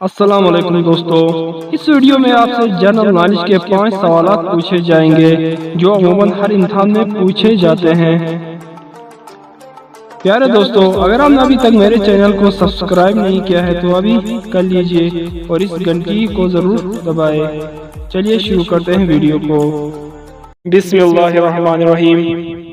अस्सलाम वालेकुम दोस्तों, इस वीडियो में आपसे जनरल नॉलेज के 5 सवालात पूछे जाएंगे जो अमूमन हर इम्तिहान में पूछे जाते हैं। प्यारे दोस्तों, अगर आपने अभी तक मेरे चैनल को सब्सक्राइब नहीं किया है तो अभी कर लीजिए और इस घंटी को जरूर दबाएं। चलिए शुरू करते हैं वीडियो को। बिस्मिल्लाहिर्रहमानिर्रहीम।